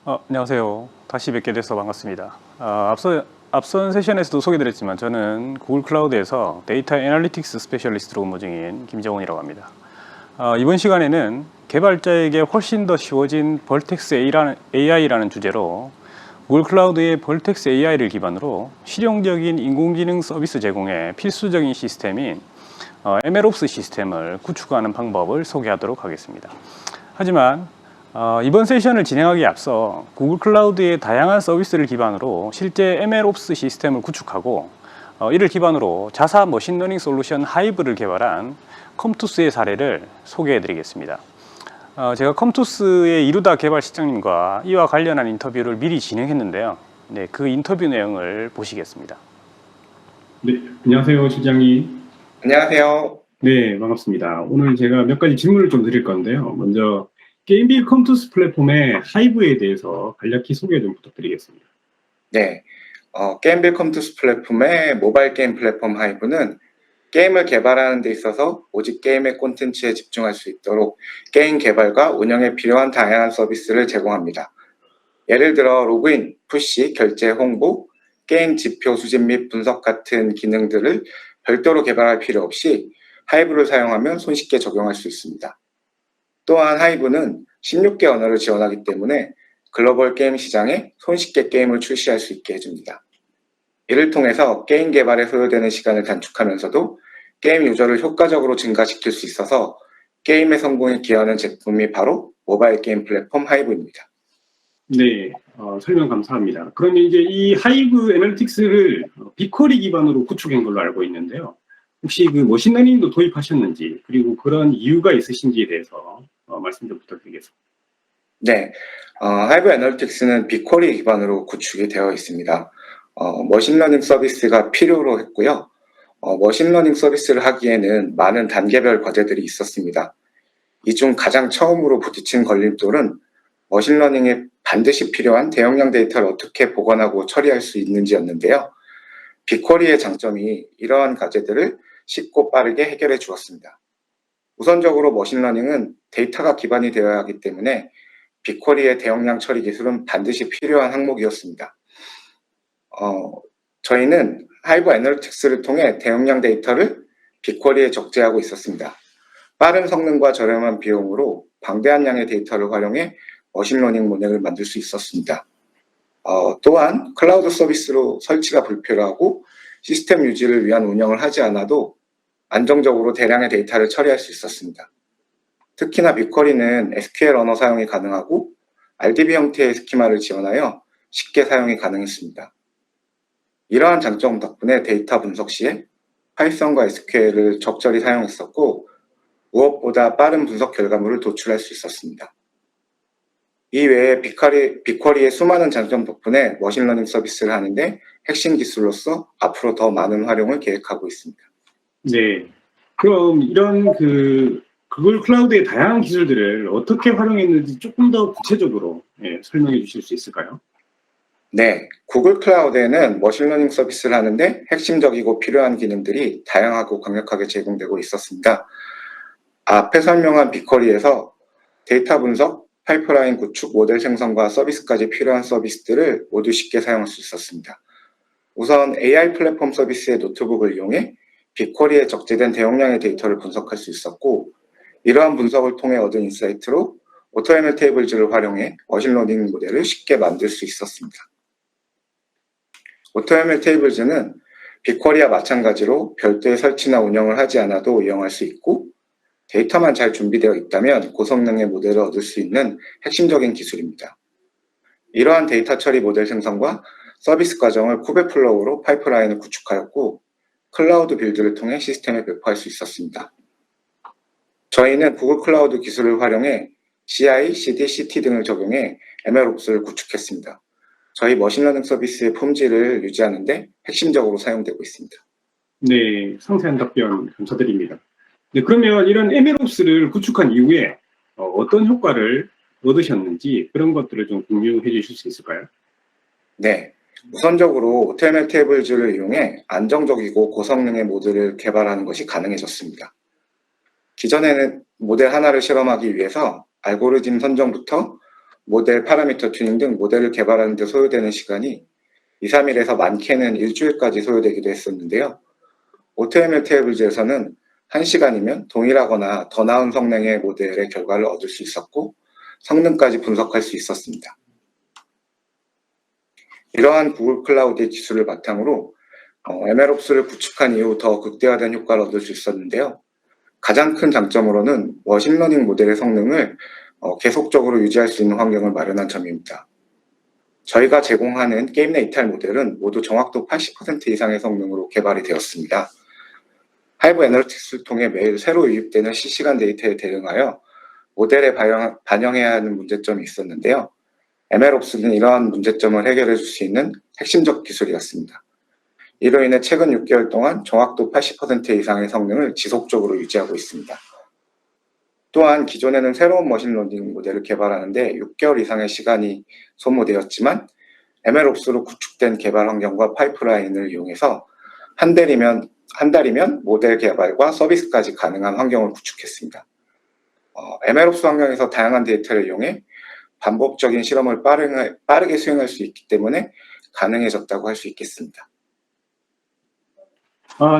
안녕하세요. 다시 뵙게 돼서 반갑습니다. 앞선 세션에서도 소개드렸지만 저는 구글 클라우드에서 데이터 애널리틱스 스페셜리스트로 근무 중인 김정훈이라고 합니다. 이번 시간에는 개발자에게 훨씬 더 쉬워진 벌텍스 AI라는 주제로 구글 클라우드의 벌텍스 AI를 기반으로 실용적인 인공지능 서비스 제공에 필수적인 시스템인 MLOps 시스템을 구축하는 방법을 소개하도록 하겠습니다. 하지만 이번 세션을 진행하기에 앞서 구글 클라우드의 다양한 서비스를 기반으로 실제 MLOps 시스템을 구축하고 이를 기반으로 자사 머신러닝 솔루션 하이브를 개발한 컴투스의 사례를 소개해 드리겠습니다. 제가 컴투스의 이루다 개발실장님과 이와 관련한 인터뷰를 미리 진행했는데요. 네, 그 인터뷰 내용을 보시겠습니다. 네, 안녕하세요, 실장님. 안녕하세요. 네, 반갑습니다. 오늘 제가 몇 가지 질문을 좀 드릴 건데요. 먼저 게임빌 컴투스 플랫폼의 하이브에 대해서 간략히 소개 좀 부탁드리겠습니다. 네, 게임빌 컴투스 플랫폼의 모바일 게임 플랫폼 하이브는 게임을 개발하는 데 있어서 오직 게임의 콘텐츠에 집중할 수 있도록 게임 개발과 운영에 필요한 다양한 서비스를 제공합니다. 예를 들어 로그인, 푸시, 결제, 홍보, 게임 지표 수집 및 분석 같은 기능들을 별도로 개발할 필요 없이 하이브를 사용하면 손쉽게 적용할 수 있습니다. 또한 하이브는 16개 언어를 지원하기 때문에 글로벌 게임 시장에 손쉽게 게임을 출시할 수 있게 해줍니다. 이를 통해서 게임 개발에 소요되는 시간을 단축하면서도 게임 유저를 효과적으로 증가시킬 수 있어서 게임의 성공에 기여하는 제품이 바로 모바일 게임 플랫폼 하이브입니다. 네, 설명 감사합니다. 그러면 이제 이 하이브 애널리틱스를 빅쿼리 기반으로 구축한 걸로 알고 있는데요. 혹시 그 머신러닝도 도입하셨는지, 그리고 그런 이유가 있으신지에 대해서 말씀 좀 부탁드리겠습니다. 네, 하이브 애널리틱스는 빅쿼리 기반으로 구축이 되어 있습니다. 머신러닝 서비스가 필요로 했고요. 머신러닝 서비스를 하기에는 많은 단계별 과제들이 있었습니다. 이 중 가장 처음으로 부딪힌 걸림돌은 머신러닝에 반드시 필요한 대용량 데이터를 어떻게 보관하고 처리할 수 있는지였는데요. 빅쿼리의 장점이 이러한 과제들을 쉽고 빠르게 해결해 주었습니다. 우선적으로 머신러닝은 데이터가 기반이 되어야 하기 때문에 빅쿼리의 대용량 처리 기술은 반드시 필요한 항목이었습니다. 저희는 하이브 애널리틱스를 통해 대용량 데이터를 빅쿼리에 적재하고 있었습니다. 빠른 성능과 저렴한 비용으로 방대한 양의 데이터를 활용해 머신러닝 모델을 만들 수 있었습니다. 또한 클라우드 서비스로 설치가 불필요하고 시스템 유지를 위한 운영을 하지 않아도 안정적으로 대량의 데이터를 처리할 수 있었습니다. 특히나 빅쿼리는 SQL 언어 사용이 가능하고 RDB 형태의 스키마를 지원하여 쉽게 사용이 가능했습니다. 이러한 장점 덕분에 데이터 분석 시에 파이썬과 SQL을 적절히 사용했었고 무엇보다 빠른 분석 결과물을 도출할 수 있었습니다. 이외에 빅쿼리의 수많은 장점 덕분에 머신러닝 서비스를 하는데 핵심 기술로서 앞으로 더 많은 활용을 계획하고 있습니다. 네, 그럼 이런 구글 클라우드의 다양한 기술들을 어떻게 활용했는지 조금 더 구체적으로 설명해 주실 수 있을까요? 네, 구글 클라우드에는 머신러닝 서비스를 하는데 핵심적이고 필요한 기능들이 다양하고 강력하게 제공되고 있었습니다. 앞에 설명한 빅쿼리에서 데이터 분석, 파이프라인 구축, 모델 생성과 서비스까지 필요한 서비스들을 모두 쉽게 사용할 수 있었습니다. 우선 AI 플랫폼 서비스의 노트북을 이용해 빅쿼리에 적재된 대용량의 데이터를 분석할 수 있었고 이러한 분석을 통해 얻은 인사이트로 AutoML 테이블즈를 활용해 머신러닝 모델을 쉽게 만들 수 있었습니다. AutoML 테이블즈는 빅쿼리와 마찬가지로 별도의 설치나 운영을 하지 않아도 이용할 수 있고 데이터만 잘 준비되어 있다면 고성능의 모델을 얻을 수 있는 핵심적인 기술입니다. 이러한 데이터 처리 모델 생성과 서비스 과정을 쿠베플로우로 파이프라인을 구축하였고 클라우드 빌드를 통해 시스템에 배포할 수 있었습니다. 저희는 구글 클라우드 기술을 활용해 CI, CD, CT 등을 적용해 MLOps를 구축했습니다. 저희 머신러닝 서비스의 품질을 유지하는 데 핵심적으로 사용되고 있습니다. 네, 상세한 답변 감사드립니다. 네, 그러면 이런 MLOps를 구축한 이후에 어떤 효과를 얻으셨는지 그런 것들을 좀 공유해 주실 수 있을까요? 네, 우선적으로 AutoML 테이블즈를 이용해 안정적이고 고성능의 모델을 개발하는 것이 가능해졌습니다. 기존에는 모델 하나를 실험하기 위해서 알고리즘 선정부터 모델 파라미터 튜닝 등 모델을 개발하는 데 소요되는 시간이 2, 3일에서 많게는 일주일까지 소요되기도 했었는데요. AutoML 테이블즈에서는 1시간이면 동일하거나 더 나은 성능의 모델의 결과를 얻을 수 있었고 성능까지 분석할 수 있었습니다. 이러한 구글 클라우드의 기술을 바탕으로 MLOps를 구축한 이후 더 극대화된 효과를 얻을 수 있었는데요. 가장 큰 장점으로는 머신러닝 모델의 성능을 계속적으로 유지할 수 있는 환경을 마련한 점입니다. 저희가 제공하는 게임 내 이탈 모델은 모두 정확도 80% 이상의 성능으로 개발이 되었습니다. 하이브 애널리틱스를 통해 매일 새로 유입되는 실시간 데이터에 대응하여 모델에 반영해야 하는 문제점이 있었는데요. MLOps는 이러한 문제점을 해결해 줄 수 있는 핵심적 기술이었습니다. 이로 인해 최근 6개월 동안 정확도 80% 이상의 성능을 지속적으로 유지하고 있습니다. 또한 기존에는 새로운 머신러닝 모델을 개발하는데 6개월 이상의 시간이 소모되었지만 MLOps로 구축된 개발 환경과 파이프라인을 이용해서 한 달이면 모델 개발과 서비스까지 가능한 환경을 구축했습니다. MLOps 환경에서 다양한 데이터를 이용해 반복적인 실험을 빠르게 수행할 수 있기 때문에 가능해졌다고 할 수 있겠습니다.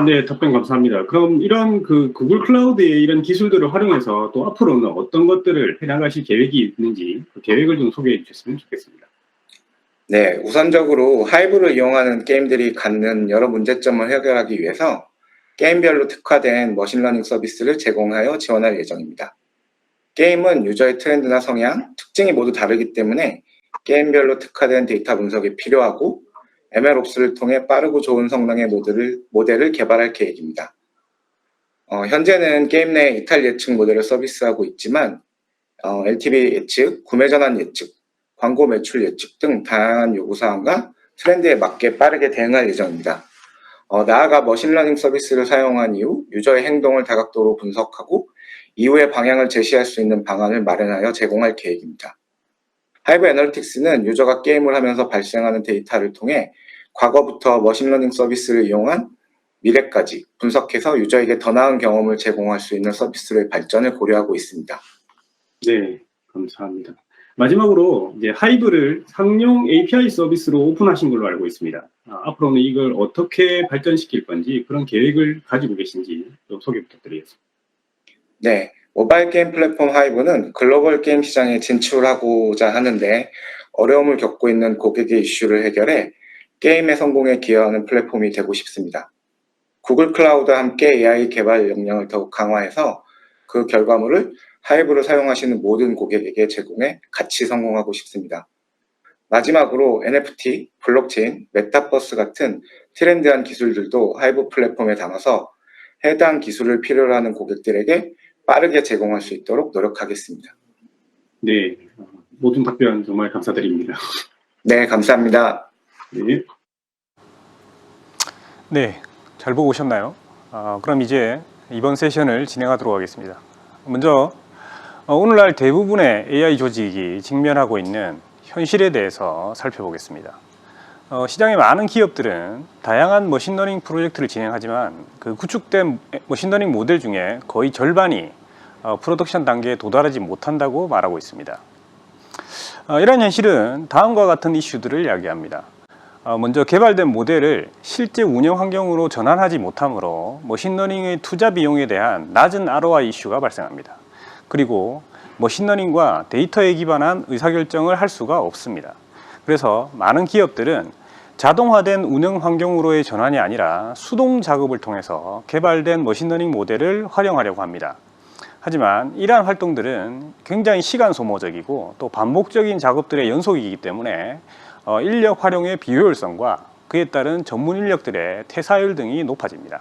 네, 답변 감사합니다. 그럼 이런 구글 클라우드의 이런 기술들을 활용해서 또 앞으로는 어떤 것들을 해나가실 계획이 있는지 그 계획을 좀 소개해 주셨으면 좋겠습니다. 네, 우선적으로 하이브를 이용하는 게임들이 갖는 여러 문제점을 해결하기 위해서 게임별로 특화된 머신러닝 서비스를 제공하여 지원할 예정입니다. 게임은 유저의 트렌드나 성향, 특징이 모두 다르기 때문에 게임별로 특화된 데이터 분석이 필요하고 MLOps를 통해 빠르고 좋은 성능의 모델을 개발할 계획입니다. 현재는 게임 내 이탈 예측 모델을 서비스하고 있지만 LTV 예측, 구매 전환 예측, 광고 매출 예측 등 다양한 요구사항과 트렌드에 맞게 빠르게 대응할 예정입니다. 나아가 머신러닝 서비스를 사용한 이후 유저의 행동을 다각도로 분석하고 이후의 방향을 제시할 수 있는 방안을 마련하여 제공할 계획입니다. 하이브 애널리틱스는 유저가 게임을 하면서 발생하는 데이터를 통해 과거부터 머신러닝 서비스를 이용한 미래까지 분석해서 유저에게 더 나은 경험을 제공할 수 있는 서비스의 발전을 고려하고 있습니다. 네, 감사합니다. 마지막으로 이제 하이브를 상용 API 서비스로 오픈하신 걸로 알고 있습니다. 앞으로는 이걸 어떻게 발전시킬 건지 그런 계획을 가지고 계신지 좀 소개 부탁드리겠습니다. 네, 모바일 게임 플랫폼 하이브는 글로벌 게임 시장에 진출하고자 하는데 어려움을 겪고 있는 고객의 이슈를 해결해 게임의 성공에 기여하는 플랫폼이 되고 싶습니다. 구글 클라우드와 함께 AI 개발 역량을 더욱 강화해서 그 결과물을 하이브를 사용하시는 모든 고객에게 제공해 같이 성공하고 싶습니다. 마지막으로 NFT, 블록체인, 메타버스 같은 트렌디한 기술들도 하이브 플랫폼에 담아서 해당 기술을 필요로 하는 고객들에게 빠르게 제공할 수 있도록 노력하겠습니다. 네, 모든 답변 정말 감사드립니다. 네, 감사합니다. 네. 네, 잘 보고 오셨나요? 그럼 이제 이번 세션을 진행하도록 하겠습니다. 먼저 오늘날 대부분의 AI 조직이 직면하고 있는 현실에 대해서 살펴보겠습니다. 시장의 많은 기업들은 다양한 머신러닝 프로젝트를 진행하지만 그 구축된 머신러닝 모델 중에 거의 절반이 프로덕션 단계에 도달하지 못한다고 말하고 있습니다. 이러한 현실은 다음과 같은 이슈들을 이야기합니다. 먼저 개발된 모델을 실제 운영 환경으로 전환하지 못하므로 머신러닝의 투자 비용에 대한 낮은 ROI 이슈가 발생합니다. 그리고 머신러닝과 데이터에 기반한 의사결정을 할 수가 없습니다. 그래서 많은 기업들은 자동화된 운영 환경으로의 전환이 아니라 수동 작업을 통해서 개발된 머신러닝 모델을 활용하려고 합니다. 하지만 이러한 활동들은 굉장히 시간 소모적이고 또 반복적인 작업들의 연속이기 때문에 인력 활용의 비효율성과 그에 따른 전문 인력들의 퇴사율 등이 높아집니다.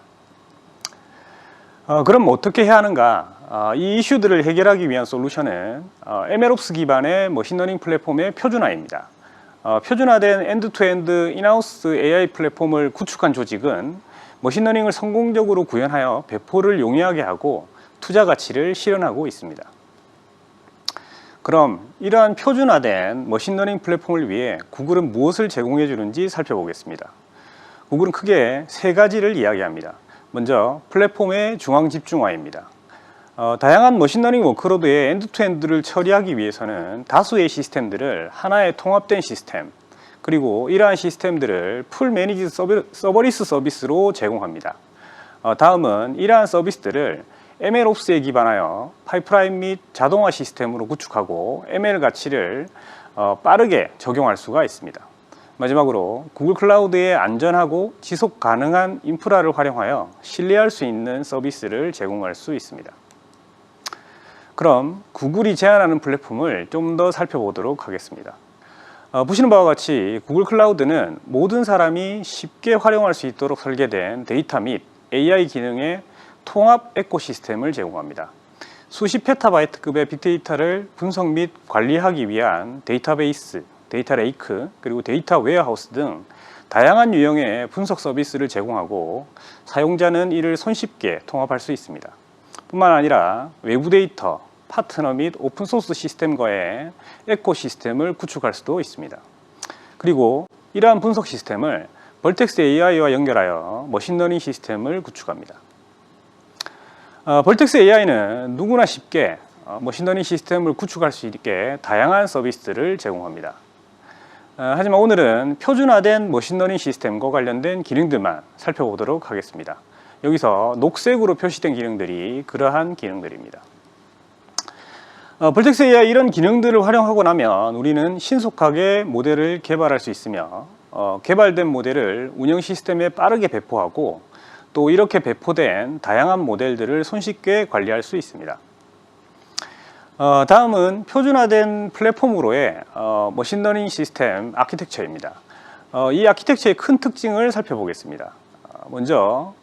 그럼 어떻게 해야 하는가? 이 이슈들을 해결하기 위한 솔루션은 MLOps 기반의 머신러닝 플랫폼의 표준화입니다. 표준화된 엔드-투-엔드 인하우스 AI 플랫폼을 구축한 조직은 머신러닝을 성공적으로 구현하여 배포를 용이하게 하고 투자 가치를 실현하고 있습니다. 그럼 이러한 표준화된 머신러닝 플랫폼을 위해 구글은 무엇을 제공해 주는지 살펴보겠습니다. 구글은 크게 세 가지를 이야기합니다. 먼저 플랫폼의 중앙 집중화입니다. 다양한 머신러닝 워크로드의 엔드투엔드를 처리하기 위해서는 다수의 시스템들을 하나의 통합된 시스템, 그리고 이러한 시스템들을 풀 매니지 서버리스 서비스로 제공합니다. 다음은 이러한 서비스들을 MLOps에 기반하여 파이프라인 및 자동화 시스템으로 구축하고 ML 가치를 빠르게 적용할 수가 있습니다. 마지막으로 구글 클라우드의 안전하고 지속 가능한 인프라를 활용하여 신뢰할 수 있는 서비스를 제공할 수 있습니다. 그럼 구글이 제안하는 플랫폼을 좀 더 살펴보도록 하겠습니다. 보시는 바와 같이 구글 클라우드는 모든 사람이 쉽게 활용할 수 있도록 설계된 데이터 및 AI 기능의 통합 에코시스템을 제공합니다. 수십 페타바이트급의 빅데이터를 분석 및 관리하기 위한 데이터베이스, 데이터 레이크, 그리고 데이터 웨어하우스 등 다양한 유형의 분석 서비스를 제공하고 사용자는 이를 손쉽게 통합할 수 있습니다. 뿐만 아니라 외부 데이터, 파트너 및 오픈소스 시스템과의 에코시스템을 구축할 수도 있습니다. 그리고 이러한 분석 시스템을 벌텍스 AI와 연결하여 머신러닝 시스템을 구축합니다. 벌텍스 AI는 누구나 쉽게 머신러닝 시스템을 구축할 수 있게 다양한 서비스를 제공합니다. 하지만 오늘은 표준화된 머신러닝 시스템과 관련된 기능들만 살펴보도록 하겠습니다. 여기서 녹색으로 표시된 기능들이 그러한 기능들입니다. 벌텍스 AI 이런 기능들을 활용하고 나면 우리는 신속하게 모델을 개발할 수 있으며 개발된 모델을 운영 시스템에 빠르게 배포하고 또 이렇게 배포된 다양한 모델들을 손쉽게 관리할 수 있습니다. 다음은 표준화된 플랫폼으로의 머신러닝 시스템 아키텍처입니다. 이 아키텍처의 큰 특징을 살펴보겠습니다. 먼저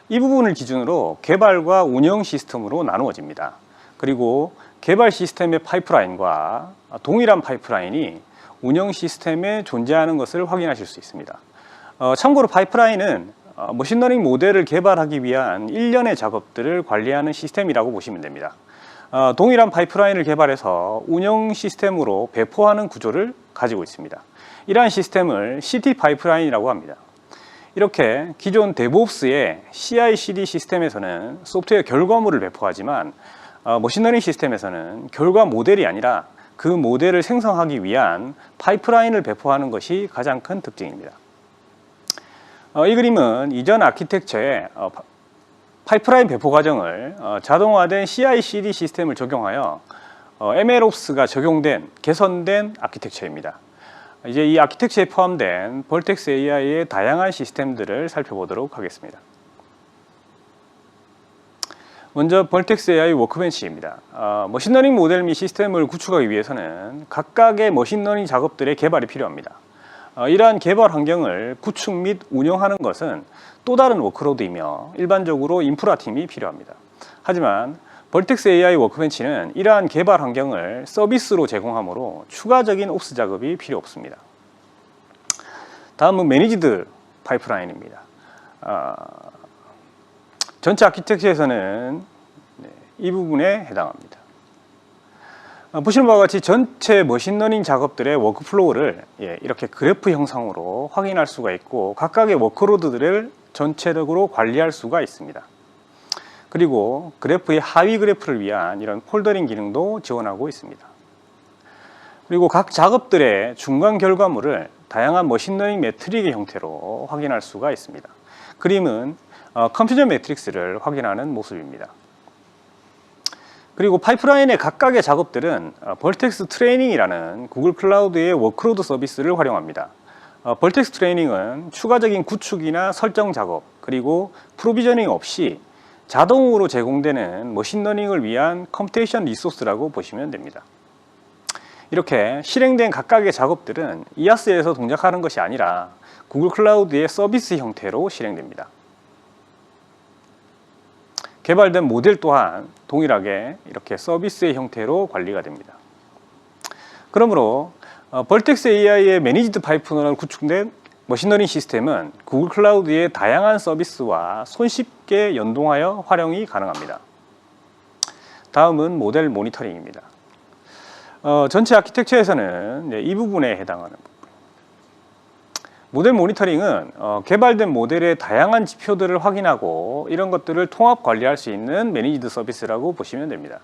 이 부분을 기준으로 개발과 운영 시스템으로 나누어집니다. 그리고 개발 시스템의 파이프라인과 동일한 파이프라인이 운영 시스템에 존재하는 것을 확인하실 수 있습니다. 참고로 파이프라인은 머신러닝 모델을 개발하기 위한 일련의 작업들을 관리하는 시스템이라고 보시면 됩니다. 동일한 파이프라인을 개발해서 운영 시스템으로 배포하는 구조를 가지고 있습니다. 이러한 시스템을 CT 파이프라인이라고 합니다. 이렇게 기존 데브옵스의 CI/CD 시스템에서는 소프트웨어 결과물을 배포하지만 머신러닝 시스템에서는 결과 모델이 아니라 그 모델을 생성하기 위한 파이프라인을 배포하는 것이 가장 큰 특징입니다. 이 그림은 이전 아키텍처의 파이프라인 배포 과정을 자동화된 CI/CD 시스템을 적용하여 MLOps가 적용된 개선된 아키텍처입니다. 이제 이 아키텍처에 포함된 벌텍스 AI의 다양한 시스템들을 살펴보도록 하겠습니다. 먼저 벌텍스 AI 워크벤치입니다. 머신러닝 모델 및 시스템을 구축하기 위해서는 각각의 머신러닝 작업들의 개발이 필요합니다. 이러한 개발 환경을 구축 및 운영하는 것은 또 다른 워크로드이며 일반적으로 인프라 팀이 필요합니다. 하지만 벌텍스 AI 워크벤치는 이러한 개발 환경을 서비스로 제공하므로 추가적인 옵스 작업이 필요 없습니다. 다음은 매니지드 파이프라인입니다. 전체 아키텍처에서는 이 부분에 해당합니다. 보시는 바와 같이 전체 머신러닝 작업들의 워크플로우를 이렇게 그래프 형상으로 확인할 수가 있고 각각의 워크로드들을 전체적으로 관리할 수가 있습니다. 그리고 그래프의 하위 그래프를 위한 이런 폴더링 기능도 지원하고 있습니다. 그리고 각 작업들의 중간 결과물을 다양한 머신러닝 매트릭의 형태로 확인할 수가 있습니다. 그림은 컴퓨터 매트릭스를 확인하는 모습입니다. 그리고 파이프라인의 각각의 작업들은 벌텍스 트레이닝이라는 구글 클라우드의 워크로드 서비스를 활용합니다. 벌텍스 트레이닝은 추가적인 구축이나 설정 작업, 그리고 프로비저닝 없이 자동으로 제공되는 머신러닝을 위한 컴퓨테이션 리소스라고 보시면 됩니다. 이렇게 실행된 각각의 작업들은 이아스에서 동작하는 것이 아니라 구글 클라우드의 서비스 형태로 실행됩니다. 개발된 모델 또한 동일하게 이렇게 서비스의 형태로 관리가 됩니다. 그러므로 벌텍스 AI의 매니지드 파이프라인으로 구축된 머신러닝 시스템은 구글 클라우드의 다양한 서비스와 손쉽게 연동하여 활용이 가능합니다. 다음은 모델 모니터링입니다. 전체 아키텍처에서는 이 부분에 해당하는 부분. 모델 모니터링은 개발된 모델의 다양한 지표들을 확인하고 이런 것들을 통합 관리할 수 있는 매니지드 서비스라고 보시면 됩니다.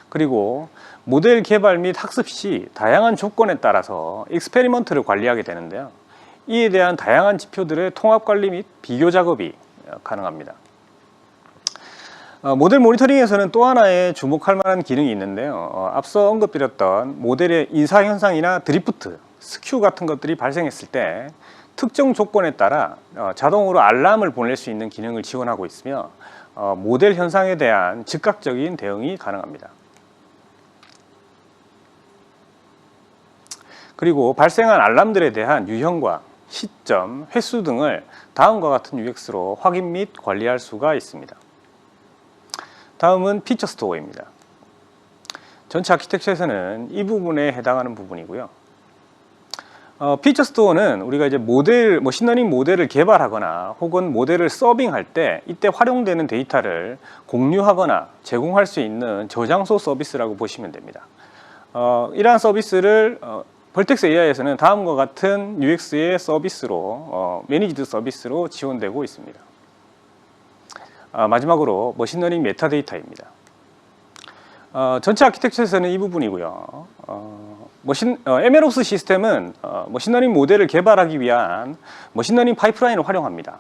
그리고 모델 개발 및 학습 시 다양한 조건에 따라서 익스페리먼트를 관리하게 되는데요. 이에 대한 다양한 지표들의 통합 관리 및 비교 작업이 가능합니다. 모델 모니터링에서는 또 하나의 주목할 만한 기능이 있는데요. 앞서 언급드렸던 모델의 인사 현상이나 드리프트, 스큐 같은 것들이 발생했을 때 특정 조건에 따라 자동으로 알람을 보낼 수 있는 기능을 지원하고 있으며 모델 현상에 대한 즉각적인 대응이 가능합니다. 그리고 발생한 알람들에 대한 유형과 시점, 횟수 등을 다음과 같은 UX로 확인 및 관리할 수가 있습니다. 다음은 피처 스토어입니다. 전체 아키텍처에서는 이 부분에 해당하는 부분이고요. 피처 스토어는 우리가 이제 머신러닝 모델을 개발하거나 혹은 모델을 서빙할 때 이때 활용되는 데이터를 공유하거나 제공할 수 있는 저장소 서비스라고 보시면 됩니다. 이러한 서비스를 벌텍스 AI에서는 다음과 같은 UX의 서비스로 매니지드 서비스로 지원되고 있습니다. 마지막으로 머신러닝 메타데이터입니다. 전체 아키텍처에서는 이 부분이고요. MLOps 시스템은 머신러닝 모델을 개발하기 위한 머신러닝 파이프라인을 활용합니다.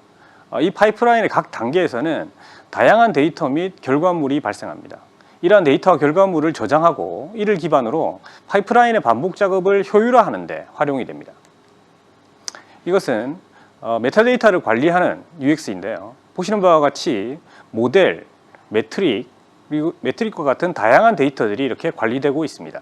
이 파이프라인의 각 단계에서는 다양한 데이터 및 결과물이 발생합니다. 이러한 데이터와 결과물을 저장하고 이를 기반으로 파이프라인의 반복 작업을 효율화하는 데 활용이 됩니다. 이것은 메타데이터를 관리하는 UX인데요. 보시는 바와 같이 모델, 매트릭, 그리고 매트릭과 같은 다양한 데이터들이 이렇게 관리되고 있습니다.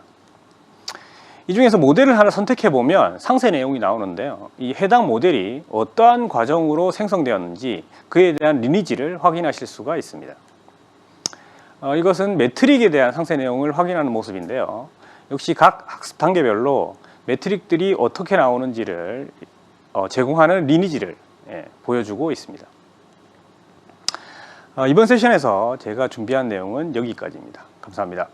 이 중에서 모델을 하나 선택해 보면 상세 내용이 나오는데요. 이 해당 모델이 어떠한 과정으로 생성되었는지 그에 대한 리니지를 확인하실 수가 있습니다. 이것은 매트릭에 대한 상세 내용을 확인하는 모습인데요. 역시 각 학습 단계별로 매트릭들이 어떻게 나오는지를 제공하는 리니지를 보여주고 있습니다. 이번 세션에서 제가 준비한 내용은 여기까지입니다. 감사합니다.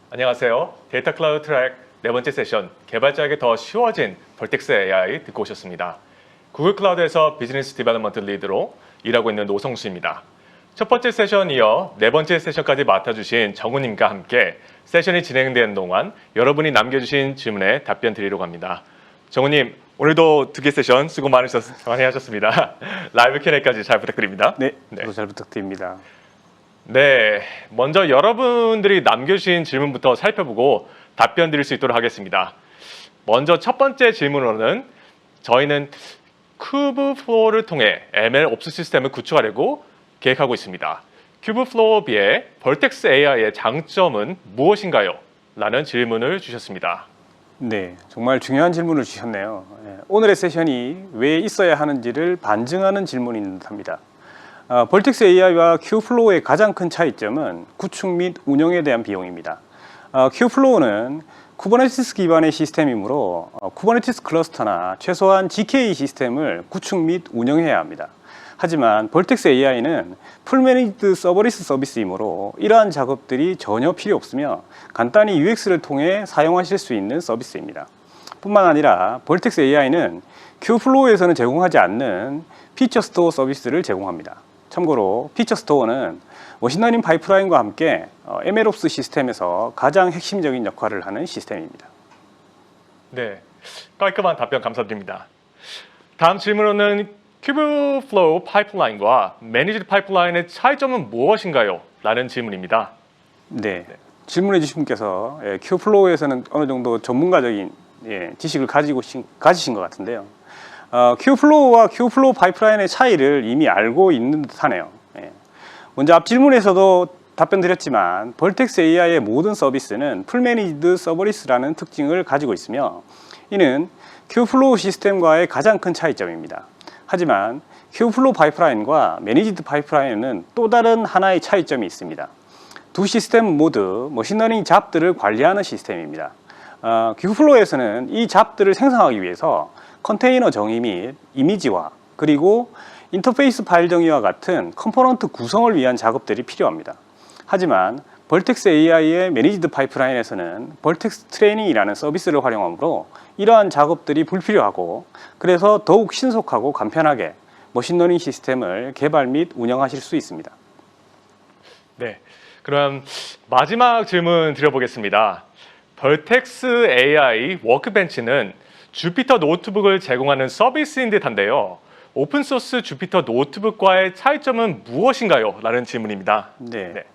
안녕하세요. 데이터 클라우드 트랙 네 번째 세션 개발자에게 더 쉬워진 벌텍스 AI 듣고 오셨습니다. 구글 클라우드에서 비즈니스 디벨롭먼트 리드로 일하고 있는 노성수입니다. 첫 번째 세션 이어 네 번째 세션까지 맡아주신 정우님과 함께 세션이 진행되는 동안 여러분이 남겨주신 질문에 답변 드리려고 합니다. 정우님, 오늘도 2개 세션 수고 많이 하셨습니다. 라이브 Q&A까지 잘 부탁드립니다. 네, 저도 잘 부탁드립니다. 네, 먼저 여러분들이 남겨주신 질문부터 살펴보고 답변 드릴 수 있도록 하겠습니다. 먼저 첫 번째 질문으로는 저희는 큐브플로우를 통해 MLOps 시스템을 구축하려고 계획하고 있습니다. 큐브플로우에 비해 벌텍스 AI의 장점은 무엇인가요? 라는 질문을 주셨습니다. 네, 정말 중요한 질문을 주셨네요. 오늘의 세션이 왜 있어야 하는지를 반증하는 질문인 듯합니다. 벌텍스 AI와 큐플로우의 가장 큰 차이점은 구축 및 운영에 대한 비용입니다. 큐플로우는 쿠버네티스 기반의 시스템이므로 쿠버네티스 클러스터나 최소한 GKE 시스템을 구축 및 운영해야 합니다. 하지만 벌텍스 AI는 풀매니지드 서버리스 서비스이므로 이러한 작업들이 전혀 필요 없으며 간단히 UX를 통해 사용하실 수 있는 서비스입니다. 뿐만 아니라 벌텍스 AI는 큐플로우에서는 제공하지 않는 피처 스토어 서비스를 제공합니다. 참고로 피처 스토어는 머신러닝 파이프라인과 함께 MLOps 시스템에서 가장 핵심적인 역할을 하는 시스템입니다. 네, 깔끔한 답변 감사드립니다. 다음 질문으로는 큐브플로우 파이프라인과 매니지드 파이프라인의 차이점은 무엇인가요? 라는 질문입니다. 네, 질문해 주신 분께서 Qflow에서는 어느 정도 전문가적인 지식을 가지신 것 같은데요. Qflow와 Qflow 파이프라인의 차이를 이미 알고 있는 듯하네요. 먼저 앞 질문에서도 답변 드렸지만 벌텍스 AI의 모든 서비스는 풀매니지드 서버리스라는 특징을 가지고 있으며 이는 Qflow 시스템과의 가장 큰 차이점입니다. 하지만 Qflow 파이프라인과 매니지드 파이프라인은 또 다른 하나의 차이점이 있습니다. 두 시스템은 모두 머신러닝 잡들을 관리하는 시스템입니다. Qflow에서는 이 잡들을 생성하기 위해서 컨테이너 정의 및 이미지화 그리고 인터페이스 파일 정의와 같은 컴포넌트 구성을 위한 작업들이 필요합니다. 하지만 벌텍스 AI의 매니지드 파이프라인에서는 벌텍스 트레이닝이라는 서비스를 활용하므로 이러한 작업들이 불필요하고 그래서 더욱 신속하고 간편하게 머신러닝 시스템을 개발 및 운영하실 수 있습니다. 네, 그럼 마지막 질문 드려보겠습니다. 벌텍스 AI 워크벤치는 주피터 노트북을 제공하는 서비스인 듯한데요. 오픈소스 주피터 노트북과의 차이점은 무엇인가요? 라는 질문입니다. 네.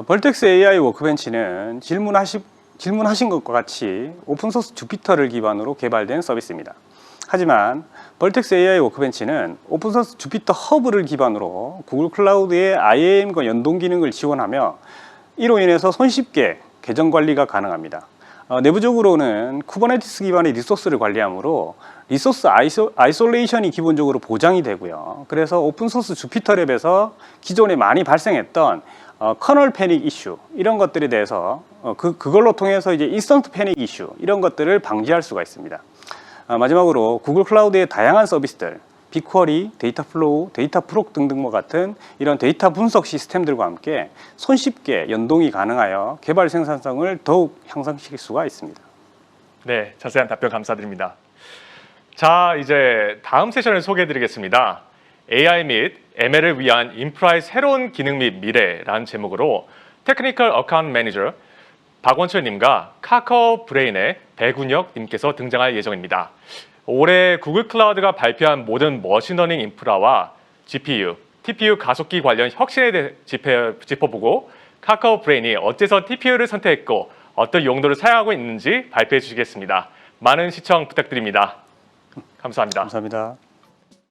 벌텍스 AI 워크벤치는 질문하신 것과 같이 오픈소스 주피터를 기반으로 개발된 서비스입니다. 하지만 벌텍스 AI 워크벤치는 오픈소스 주피터 허브를 기반으로 구글 클라우드의 IAM과 연동 기능을 지원하며 이로 인해서 손쉽게 계정 관리가 가능합니다. 내부적으로는 쿠버네티스 기반의 리소스를 관리하므로 리소스 아이솔레이션이 기본적으로 보장이 되고요. 그래서 오픈소스 주피터 랩에서 기존에 많이 발생했던 커널 패닉 이슈 이런 것들에 대해서 그걸로 통해서 이제 인스턴트 패닉 이슈 이런 것들을 방지할 수가 있습니다. 마지막으로 구글 클라우드의 다양한 서비스들 빅쿼리, 데이터 플로우, 데이터 프록 등등과 같은 이런 데이터 분석 시스템들과 함께 손쉽게 연동이 가능하여 개발 생산성을 더욱 향상시킬 수가 있습니다. 네, 자세한 답변 감사드립니다. 자, 이제 다음 세션을 소개해드리겠습니다. AI 및 ML을 위한 인프라의 새로운 기능 및 미래라는 제목으로 테크니컬 어카운트 매니저 박원철님과 카카오 브레인의 배군혁님께서 등장할 예정입니다. 올해 구글 클라우드가 발표한 모든 머신러닝 인프라와 GPU, TPU 가속기 관련 혁신에 대해 짚어보고 카카오 브레인이 어째서 TPU를 선택했고 어떤 용도를 사용하고 있는지 발표해 주시겠습니다. 많은 시청 부탁드립니다. 감사합니다. 감사합니다.